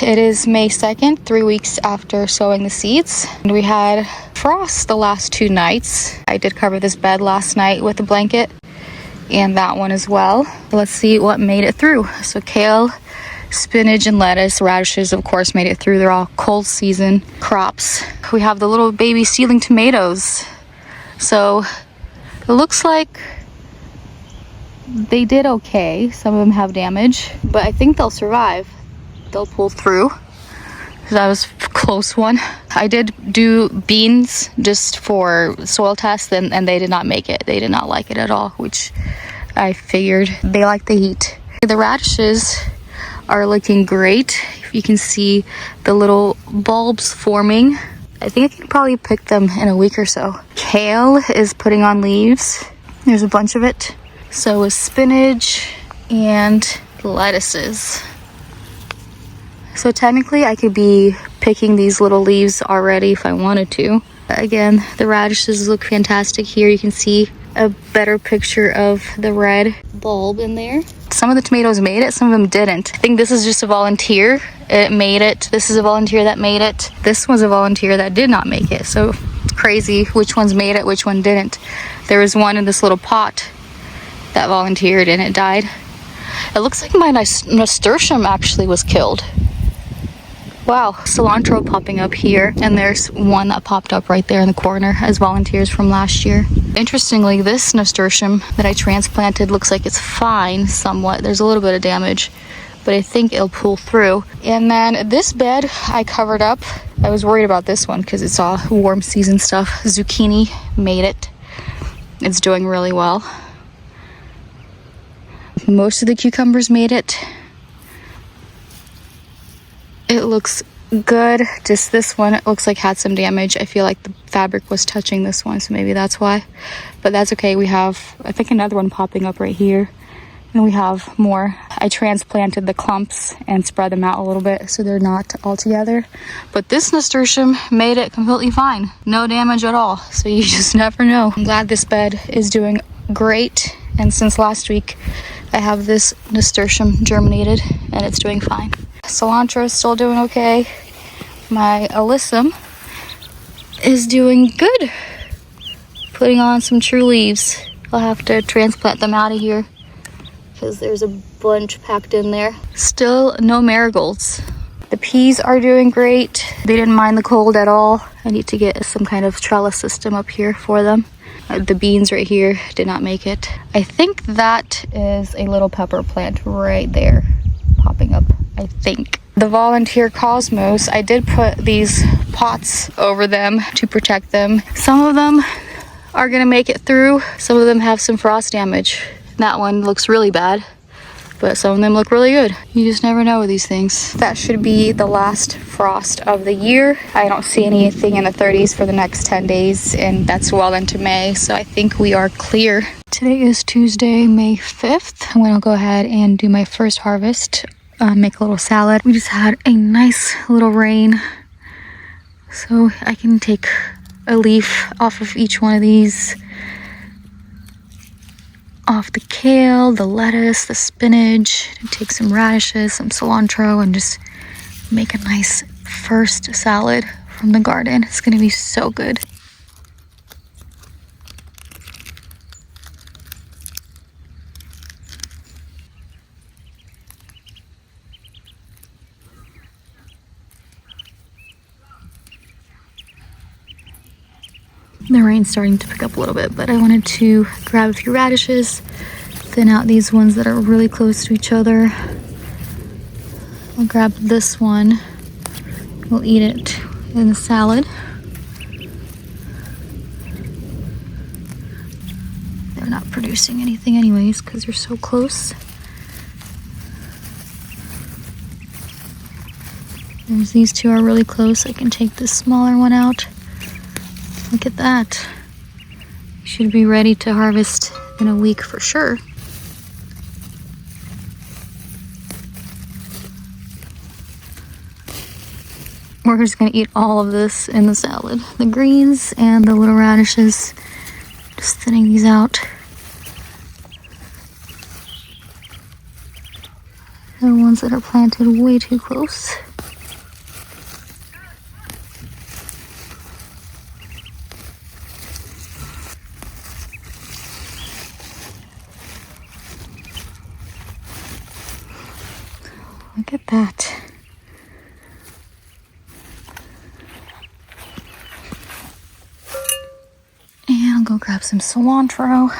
It is May 2nd, 3 weeks after sowing the seeds. And we had frost the last 2 nights. I did cover this bed last night with a blanket and that one as well. Let's see what made it through. So kale, spinach, and lettuce. Radishes, of course, made it through. They're all cold season crops. We have the little baby seedling tomatoes. So it looks like they did okay. Some of them have damage, but I think they'll survive. They'll pull through. That was a close one. I did do beans just for soil tests, and they did not make it. They did not like it at all, which I figured. They like the heat. The radishes are looking great. You can see the little bulbs forming. I think I can probably pick them in a week or so. Kale is putting on leaves. There's a bunch of it. So is spinach and lettuces. So technically I could be picking these little leaves already if I wanted to. Again, the radishes look fantastic here. You can see a better picture of the red bulb in there. Some of the tomatoes made it, some of them didn't. I think this is just a volunteer. It made it. This is a volunteer that made it. This was a volunteer that did not make it. So it's crazy which ones made it, which one didn't. There was one in this little pot that volunteered and it died. It looks like my nasturtium actually was killed. Wow, cilantro popping up here, and there's one that popped up right there in the corner as volunteers from last year. Interestingly, this nasturtium that I transplanted looks like it's fine somewhat. There's a little bit of damage, but I think it'll pull through. And then this bed I covered up. I was worried about this one because it's all warm season stuff. Zucchini made it. It's doing really well. Most of the cucumbers made it. It looks good. Just this one, it looks like had some damage. I feel like the fabric was touching this one, so maybe that's why. But that's okay. We have, I think, another one popping up right here. And we have more. I transplanted the clumps and spread them out a little bit so they're not all together. But this nasturtium made it completely fine. No damage at all. So you just never know. I'm glad this bed is doing great. And since last week, I have this nasturtium germinated and it's doing fine. Cilantro is still doing okay. My alyssum is doing good. Putting on some true leaves. I'll have to transplant them out of here because there's a bunch packed in there. Still no marigolds. The peas are doing great. They didn't mind the cold at all. I need to get some kind of trellis system up here for them. The beans right here did not make it. I think that is a little pepper plant right there popping up, I think. The volunteer cosmos, I did put these pots over them to protect them. Some of them are gonna make it through. Some of them have some frost damage. That one looks really bad, but some of them look really good. You just never know with these things. That should be the last frost of the year. I don't see anything in the 30s for the next 10 days, and that's well into May, so I think we are clear. Today is Tuesday, May 5th. I'm gonna go ahead and do my first harvest, make a little salad. We just had a nice little rain, so I can take a leaf off of each one of these. Off the kale, the lettuce, the spinach, take some radishes, some cilantro, and just make a nice first salad from the garden. It's gonna be so good. The rain's starting to pick up a little bit, but I wanted to grab a few radishes, thin out these ones that are really close to each other. I'll grab this one. We'll eat it in the salad. They're not producing anything anyways because they're so close. These two are really close. I can take this smaller one out. Look at that. Should be ready to harvest in a week for sure. We're just gonna eat all of this in the salad. The greens and the little radishes. Just thinning these out. The ones that are planted way too close. that. And I'll go grab some cilantro.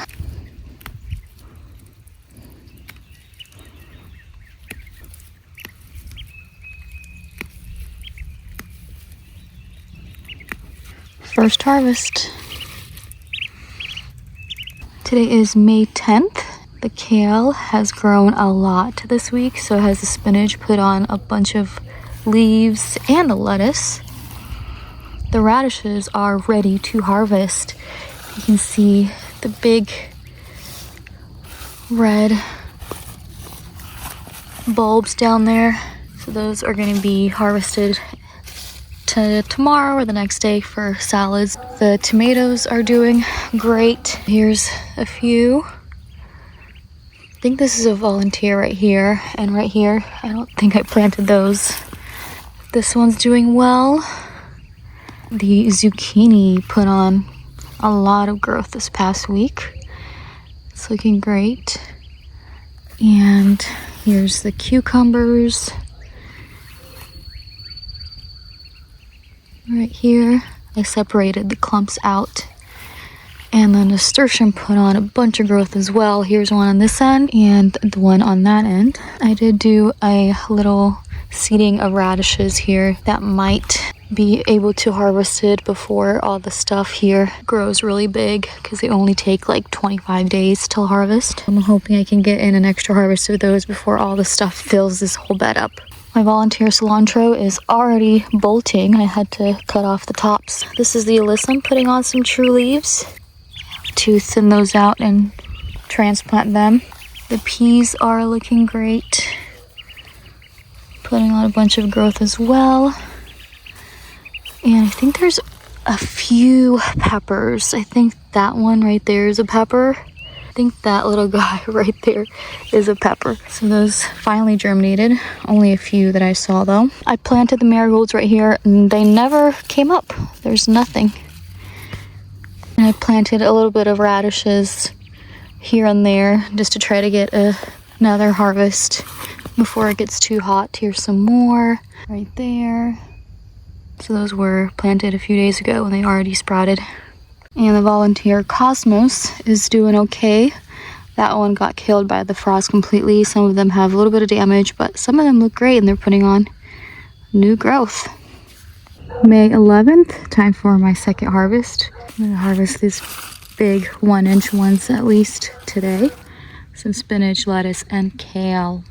First harvest. Today is May 10th. The kale has grown a lot this week, so has the spinach put on a bunch of leaves and the lettuce. The radishes are ready to harvest. You can see the big red bulbs down there. So those are going to be harvested tomorrow or the next day for salads. The tomatoes are doing great. Here's a few. I think this is a volunteer right here and right here. I don't think I planted those. This one's doing well. The zucchini put on a lot of growth this past week. It's looking great. And here's the cucumbers. Right here, I separated the clumps out. And the nasturtium put on a bunch of growth as well. Here's one on this end and the one on that end. I did do a little seeding of radishes here that might be able to harvest it before all the stuff here grows really big, because they only take like 25 days till harvest. I'm hoping I can get in an extra harvest of those before all the stuff fills this whole bed up. My volunteer cilantro is already bolting. I had to cut off the tops. This is the alyssum putting on some true leaves. To thin those out and transplant them. The peas are looking great. Putting on a bunch of growth as well. And I think there's a few peppers. I think that one right there is a pepper. I think that little guy right there is a pepper. So those finally germinated. Only a few that I saw though. I planted the marigolds right here and they never came up. There's nothing. And I planted a little bit of radishes here and there just to try to get another harvest before it gets too hot. Here's some more right there. So those were planted a few days ago and they already sprouted. And the volunteer Cosmos is doing okay. That one got killed by the frost completely. Some of them have a little bit of damage, but some of them look great and they're putting on new growth. May 11th, time for my second harvest. I'm gonna harvest these big 1-inch ones at least today. Some spinach, lettuce, and kale.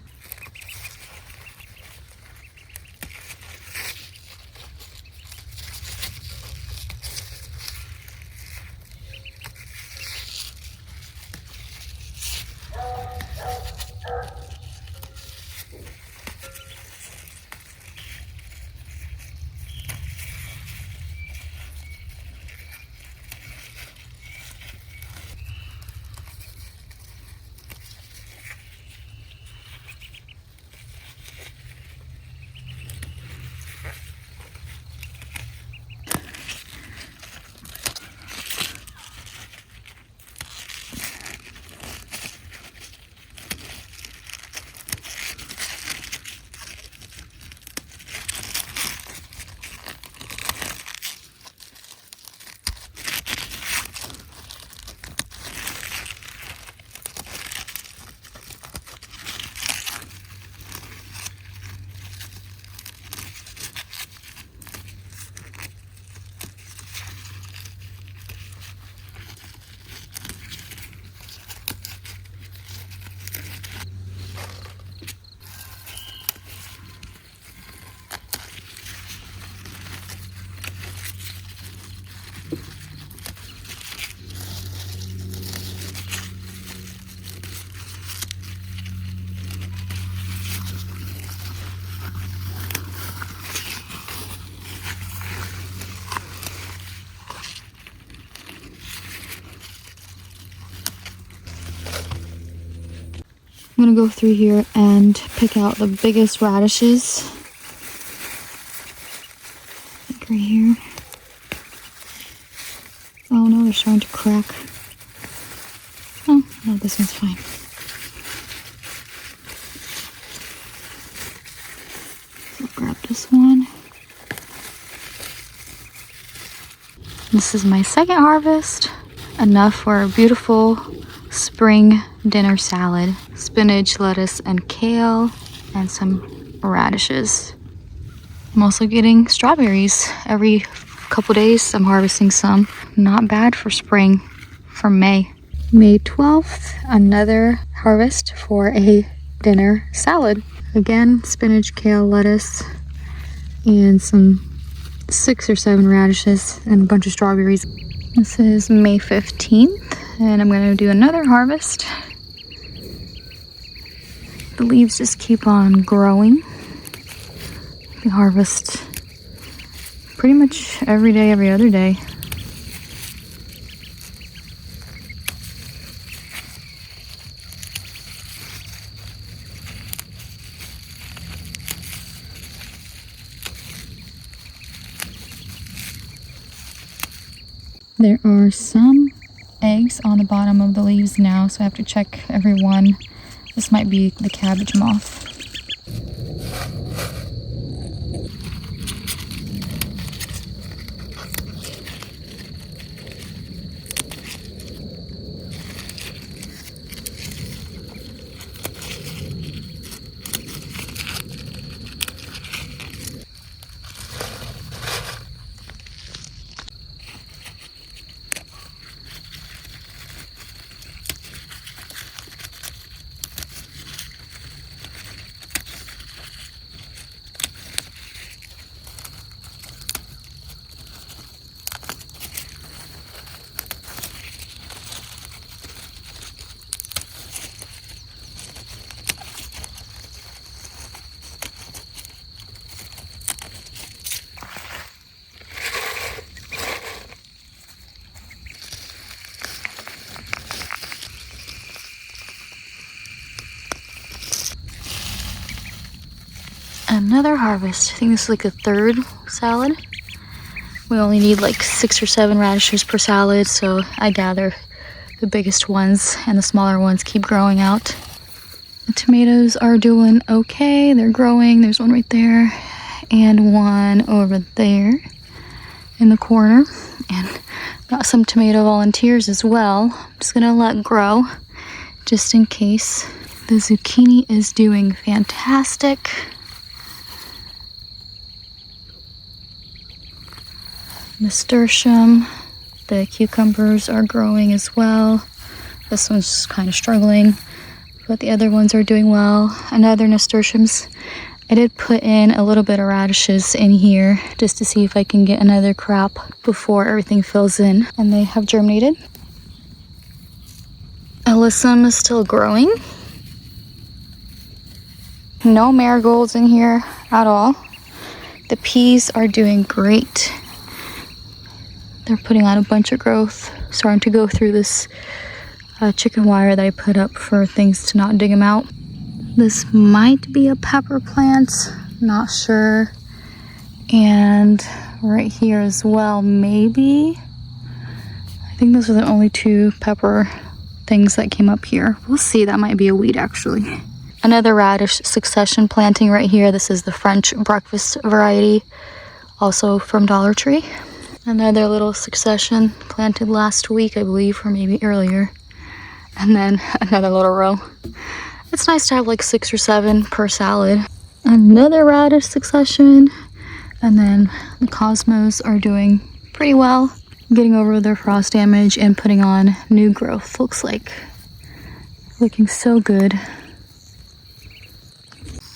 I'm gonna go through here and pick out the biggest radishes. Like right here. Oh no, they're starting to crack. Oh, no, this one's fine. grab this one. This is my second harvest. Enough for a beautiful spring dinner salad. Spinach, lettuce, and kale, and some radishes. I'm also getting strawberries. Every couple days I'm harvesting some. Not bad for spring, for May. May 12th, another harvest for a dinner salad. Again, spinach, kale, lettuce, and some 6 or 7 radishes and a bunch of strawberries. This is May 15th, and I'm gonna do another harvest. The leaves just keep on growing. We harvest pretty much every day, every other day. There are some eggs on the bottom of the leaves now, so I have to check every one. This might be the cabbage moth. Another harvest. I think this is like the third salad. We only need like 6 or 7 radishes per salad, so I gather the biggest ones and the smaller ones keep growing out. The tomatoes are doing okay. They're growing. There's one right there and one over there in the corner. And got some tomato volunteers as well. I'm just gonna let grow just in case. The zucchini is doing fantastic. Nasturtium, the cucumbers are growing as well. This one's kind of struggling, but the other ones are doing well. Another nasturtiums. I did put in a little bit of radishes in here just to see if I can get another crop before everything fills in, and they have germinated. Alyssum is still growing. No marigolds in here at all. The peas are doing great. They're putting on a bunch of growth, starting to go through this chicken wire that I put up for things to not dig them out. This might be a pepper plant, not sure. And right here as well, maybe. I think those are the only 2 pepper things that came up here. We'll see, that might be a weed actually. Another radish succession planting right here. This is the French breakfast variety, also from Dollar Tree. Another little succession planted last week, I believe, or maybe earlier. And then another little row. It's nice to have like 6 or 7 per salad. Another radish succession. And then the cosmos are doing pretty well, getting over their frost damage and putting on new growth, looks like. Looking so good.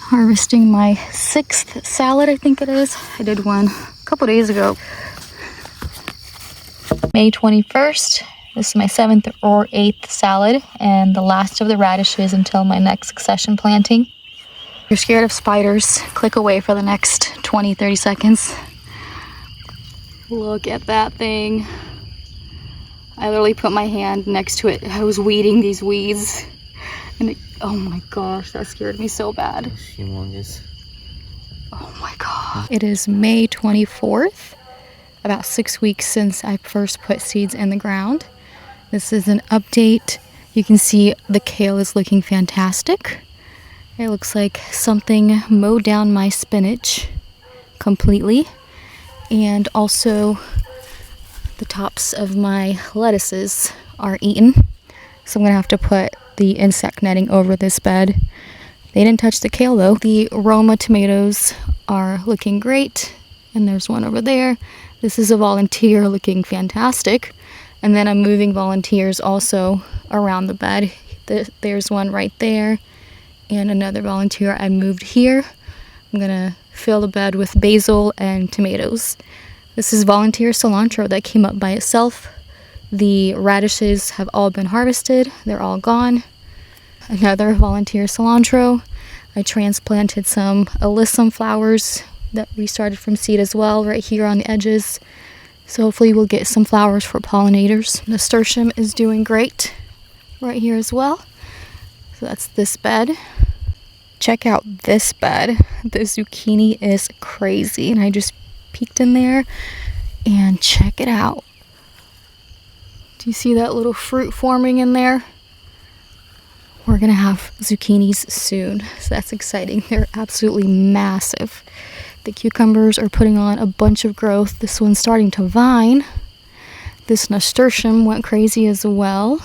Harvesting my 6th salad, I think it is. I did one a couple days ago. May 21st, this is my 7th or 8th salad and the last of the radishes until my next succession planting. If you're scared of spiders, click away for the next 20-30 seconds. Look at that thing. I literally put my hand next to it. I was weeding these weeds and it, oh my gosh, that scared me so bad. It's humongous. Oh my god. It is May 24th. About 6 weeks since I first put seeds in the ground. This is an update. You can see the kale is looking fantastic. It looks like something mowed down my spinach completely, and also the tops of my lettuces are eaten. So I'm gonna have to put the insect netting over this bed. They didn't touch the kale though. The Roma tomatoes are looking great, and there's one over there. This is a volunteer looking fantastic. And then I'm moving volunteers also around the bed. There's one right there, and another volunteer I moved here. I'm gonna fill the bed with basil and tomatoes. This is volunteer cilantro that came up by itself. The radishes have all been harvested. They're all gone. Another volunteer cilantro. I transplanted some alyssum flowers that restarted from seed as well right here on the edges. So hopefully we'll get some flowers for pollinators. Nasturtium is doing great right here as well. So that's this bed. Check out this bed. The zucchini is crazy, and I just peeked in there and check it out. Do you see that little fruit forming in there? We're gonna have zucchinis soon, so that's exciting. They're absolutely massive. The cucumbers are putting on a bunch of growth. This one's starting to vine. This nasturtium went crazy as well.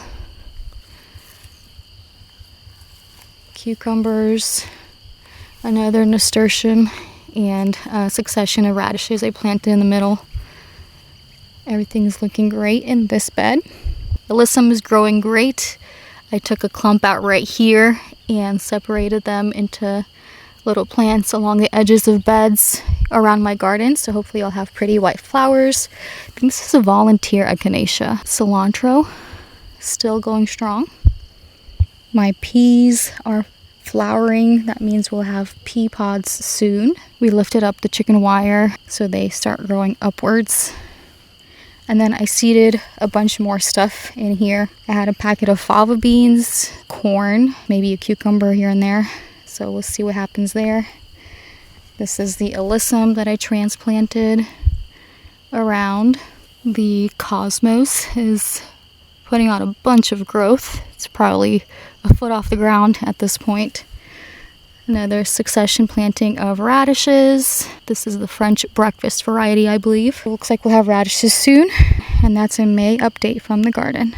Cucumbers, another nasturtium, and a succession of radishes I planted in the middle. Everything's looking great in this bed. Alyssum is growing great. I took a clump out right here and separated them into little plants along the edges of beds around my garden, so hopefully I'll have pretty white flowers. I think this is a volunteer echinacea. Cilantro, still going strong. My peas are flowering. That means we'll have pea pods soon. We lifted up the chicken wire so they start growing upwards. And then I seeded a bunch more stuff in here. I had a packet of fava beans, corn, maybe a cucumber here and there. So we'll see what happens there. This is the alyssum that I transplanted around. The cosmos is putting on a bunch of growth. It's probably a foot off the ground at this point. Another succession planting of radishes. This is the French breakfast variety, I believe. It looks like we'll have radishes soon, and that's a May update from the garden.